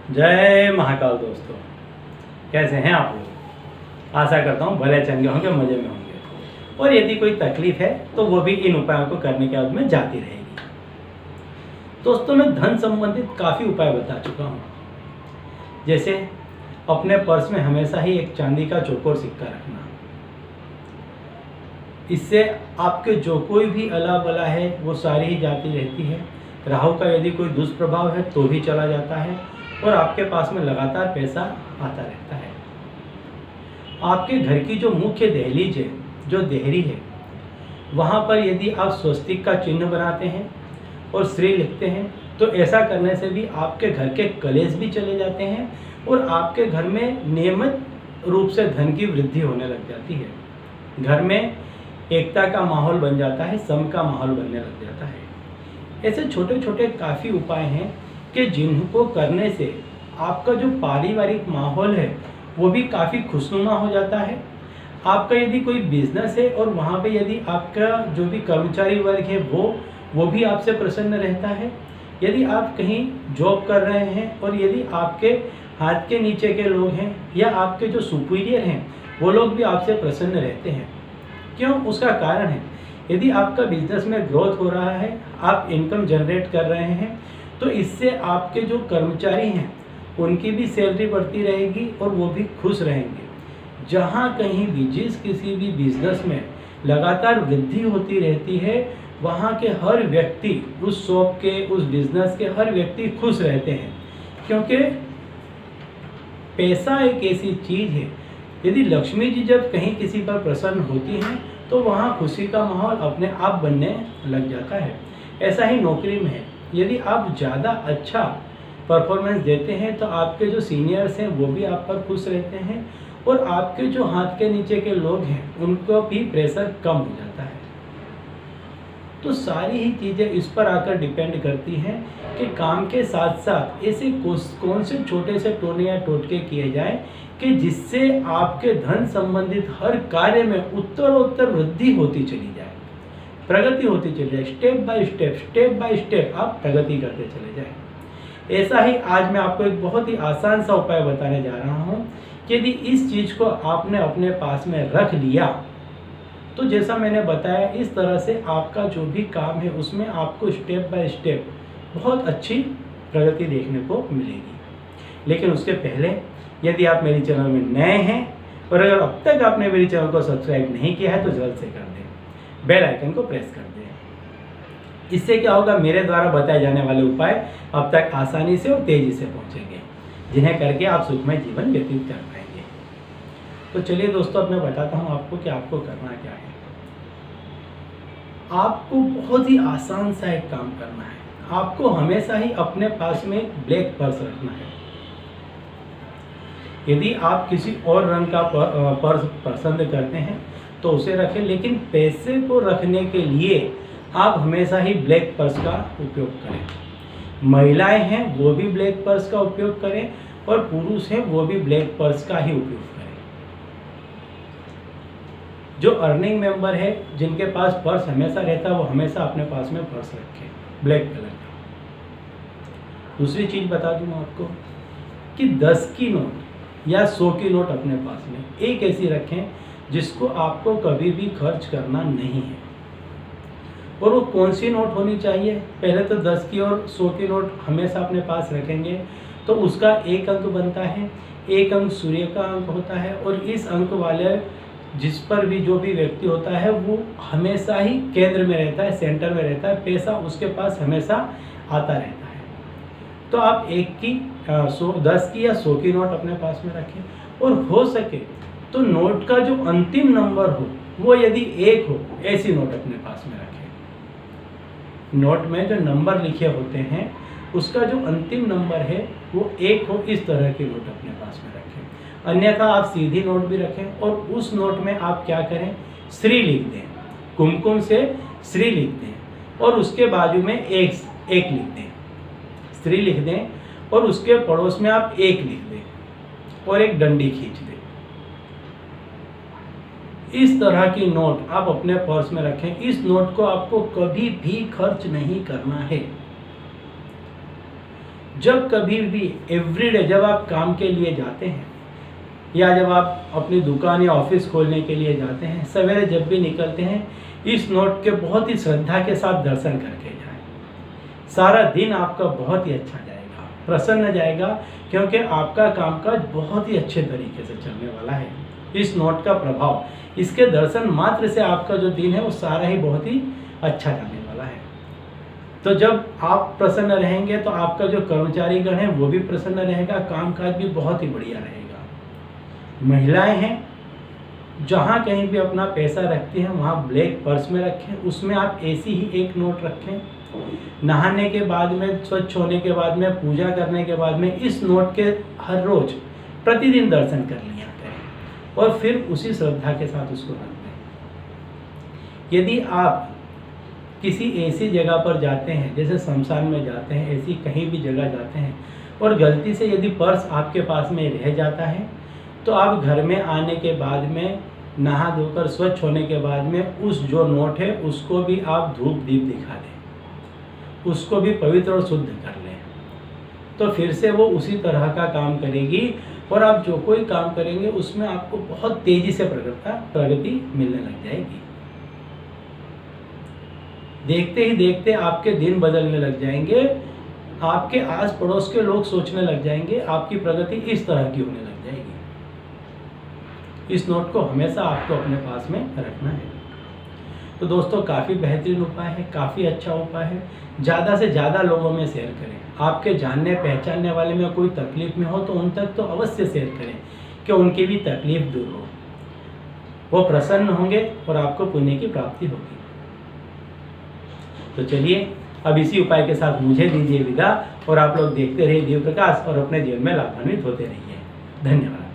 जय महाकाल दोस्तों, कैसे हैं आप लोग। आशा करता हूँ भले चंगे होंगे, मज़े में होंगे। और यदि कोई तकलीफ है तो वो भी इन उपायों को करने के बाद में जाती रहेगी। दोस्तों, मैं धन संबंधित काफ़ी उपाय बता चुका हूँ। जैसे अपने पर्स में हमेशा ही एक चांदी का चौकोर सिक्का रखना। इससे आपके जो कोई भी अला बला है वो सारी ही जाती रहती है। राहु का यदि कोई दुष्प्रभाव है तो भी चला जाता है और आपके पास में लगातार पैसा आता रहता है। आपके घर की जो मुख्य दहलीज है, जो देहरी है, वहाँ पर यदि आप स्वस्तिक का चिन्ह बनाते हैं और श्री लिखते हैं तो ऐसा करने से भी आपके घर के कलेश भी चले जाते हैं और आपके घर में नियमित रूप से धन की वृद्धि होने लग जाती है। घर में एकता का माहौल बन जाता है, सम का माहौल बनने लग जाता है। ऐसे छोटे छोटे काफ़ी उपाय हैं कि जिनको करने से आपका जो पारिवारिक माहौल है वो भी काफ़ी खुशनुमा हो जाता है। आपका यदि कोई बिजनेस है और वहाँ पे यदि आपका जो भी कर्मचारी वर्ग है वो भी आपसे प्रसन्न रहता है। यदि आप कहीं जॉब कर रहे हैं और यदि आपके हाथ के नीचे के लोग हैं या आपके जो सुपीरियर हैं वो लोग भी आपसे प्रसन्न रहते हैं। क्यों? उसका कारण है, यदि आपका बिजनेस में ग्रोथ हो रहा है, आप इनकम जनरेट कर रहे हैं, तो इससे आपके जो कर्मचारी हैं उनकी भी सैलरी बढ़ती रहेगी और वो भी खुश रहेंगे। जहाँ कहीं भी जिस किसी भी बिजनेस में लगातार वृद्धि होती रहती है, वहाँ के हर व्यक्ति, उस शॉप के, उस बिजनेस के हर व्यक्ति खुश रहते हैं। क्योंकि पैसा एक ऐसी चीज़ है, यदि लक्ष्मी जी जब कहीं किसी पर प्रसन्न होती हैं तो वहाँ खुशी का माहौल अपने आप बनने लग जाता है। ऐसा ही नौकरी में है, यदि आप ज़्यादा अच्छा परफॉर्मेंस देते हैं तो आपके जो सीनियर्स हैं वो भी आप पर खुश रहते हैं और आपके जो हाथ के नीचे के लोग हैं उनको भी प्रेशर कम हो जाता है। तो सारी ही चीज़ें इस पर आकर डिपेंड करती हैं कि काम के साथ साथ ऐसे कौन से छोटे से टोने या टोटके किए जाएं कि जिससे आपके धन संबंधित हर कार्य में उत्तरोत्तर वृद्धि होती चली जाए, प्रगति होती चली जाए। स्टेप बाय स्टेप आप प्रगति करते चले जाएं। ऐसा ही आज मैं आपको एक बहुत ही आसान सा उपाय बताने जा रहा हूँ कि यदि इस चीज़ को आपने अपने पास में रख लिया तो जैसा मैंने बताया इस तरह से आपका जो भी काम है उसमें आपको स्टेप बाय स्टेप बहुत अच्छी प्रगति देखने को मिलेगी। लेकिन उसके पहले यदि आप मेरे चैनल में नए हैं और अगर अब तक आपने मेरे चैनल को सब्सक्राइब नहीं किया है तो जल्द से कर दें, बेल आइकन को प्रेस कर दें। इससे क्या होगा, मेरे द्वारा बताए जाने वाले उपाय अब तक आसानी से और तेज़ी से पहुंचेंगे, जिन्हें करके आप सुखमय जीवन व्यतीत कर पाएंगे। तो चलिए दोस्तों, अब मैं बताता हूँ आपको कि आपको करना क्या है। आपको बहुत ही आसान सा एक काम करना है। आपको हमेशा ही अपने पास में ब्लैक पर्स रखना है। यदि आप किसी और रंग का पर्स पसंद करते हैं तो उसे रखें, लेकिन पैसे को रखने के लिए आप हमेशा ही ब्लैक पर्स का उपयोग करें। महिलाएं हैं वो भी ब्लैक पर्स का उपयोग करें और पुरुष हैं वो भी ब्लैक पर्स का ही उपयोग करें। जो अर्निंग मेंबर है, जिनके पास पर्स हमेशा रहता है, वो हमेशा अपने पास में पर्स रखें ब्लैक कलर का। दूसरी चीज़ बता दूँ आपको कि 10 की नोट या 100 की नोट अपने पास में एक ऐसी रखें जिसको आपको कभी भी खर्च करना नहीं है। और वो कौन सी नोट होनी चाहिए? पहले तो 10 की और 100 की नोट हमेशा अपने पास रखेंगे तो उसका एक अंक बनता है, एक अंक सूर्य का अंक होता है और इस अंक वाले जिस पर भी जो भी व्यक्ति होता है वो हमेशा ही केंद्र में रहता है, सेंटर में रहता है, पैसा उसके पास हमेशा आता रहता है। तो आप 10 की या 100 की नोट अपने पास में रखें और हो सके तो नोट का जो अंतिम नंबर हो वो यदि 1 हो, ऐसी नोट अपने पास में रखें। नोट में जो नंबर लिखे होते हैं उसका जो अंतिम नंबर है वो 1 हो, इस तरह की नोट अपने पास में रखें। अन्यथा आप सीधी नोट भी रखें और उस नोट में आप क्या करें, श्री लिख दें, कुमकुम से श्री लिख दें और उसके बाजू में एक लिख दें, श्री लिख दें और उसके पड़ोस में आप 1 लिख दें और एक डंडी खींच दें। इस तरह की नोट आप अपने पर्स में रखें। इस नोट को आपको कभी भी खर्च नहीं करना है। जब कभी भी एवरीडे जब आप काम के लिए जाते हैं या जब आप अपनी दुकान या ऑफिस खोलने के लिए जाते हैं, सवेरे जब भी निकलते हैं, इस नोट के बहुत ही श्रद्धा के साथ दर्शन करके जाएं। सारा दिन आपका बहुत ही अच्छा जाएगा, प्रसन्न जाएगा, क्योंकि आपका कामकाज बहुत ही अच्छे तरीके से चलने वाला है। इस नोट का प्रभाव, इसके दर्शन मात्र से आपका जो दिन है वो सारा ही बहुत ही अच्छा जाने वाला है। तो जब आप प्रसन्न रहेंगे तो आपका जो कर्मचारीगण है वो भी प्रसन्न रहेगा, कामकाज भी बहुत ही बढ़िया रहेगा। महिलाएं हैं, जहाँ कहीं भी अपना पैसा रखती हैं वहाँ ब्लैक पर्स में रखें, उसमें आप ऐसी ही एक नोट रखें। नहाने के बाद में, स्वच्छ होने के बाद में, पूजा करने के बाद में इस नोट के हर रोज प्रतिदिन दर्शन कर लिया करें और फिर उसी श्रद्धा के साथ उसको रख दें। यदि आप किसी ऐसी जगह पर जाते हैं, जैसे शमशान में जाते हैं, ऐसी कहीं भी जगह जाते हैं और गलती से यदि पर्स आपके पास में रह जाता है, तो आप घर में आने के बाद में, नहा धोकर स्वच्छ होने के बाद में, उस जो नोट है उसको भी आप धूप दीप दिखा दें, उसको भी पवित्र और शुद्ध कर लें, तो फिर से वो उसी तरह का काम करेगी और आप जो कोई काम करेंगे उसमें आपको बहुत तेजी से प्रगति मिलने लग जाएगी। देखते ही देखते आपके दिन बदलने लग जाएंगे, आपके आस पड़ोस के लोग सोचने लग जाएंगे आपकी प्रगति इस तरह की होने लग जाएगी। इस नोट को हमेशा आपको अपने पास में रखना है। तो दोस्तों, काफ़ी बेहतरीन उपाय है, काफ़ी अच्छा उपाय है। ज़्यादा से ज़्यादा लोगों में शेयर करें। आपके जानने पहचानने वाले में कोई तकलीफ में हो तो उन तक तो अवश्य शेयर करें कि उनकी भी तकलीफ दूर हो, वो प्रसन्न होंगे और आपको पुण्य की प्राप्ति होगी। तो चलिए, अब इसी उपाय के साथ मुझे दीजिए विदा और आप लोग देखते रहिए दिव्य प्रकाश और अपने जीवन में लाभान्वित होते रहिए। धन्यवाद।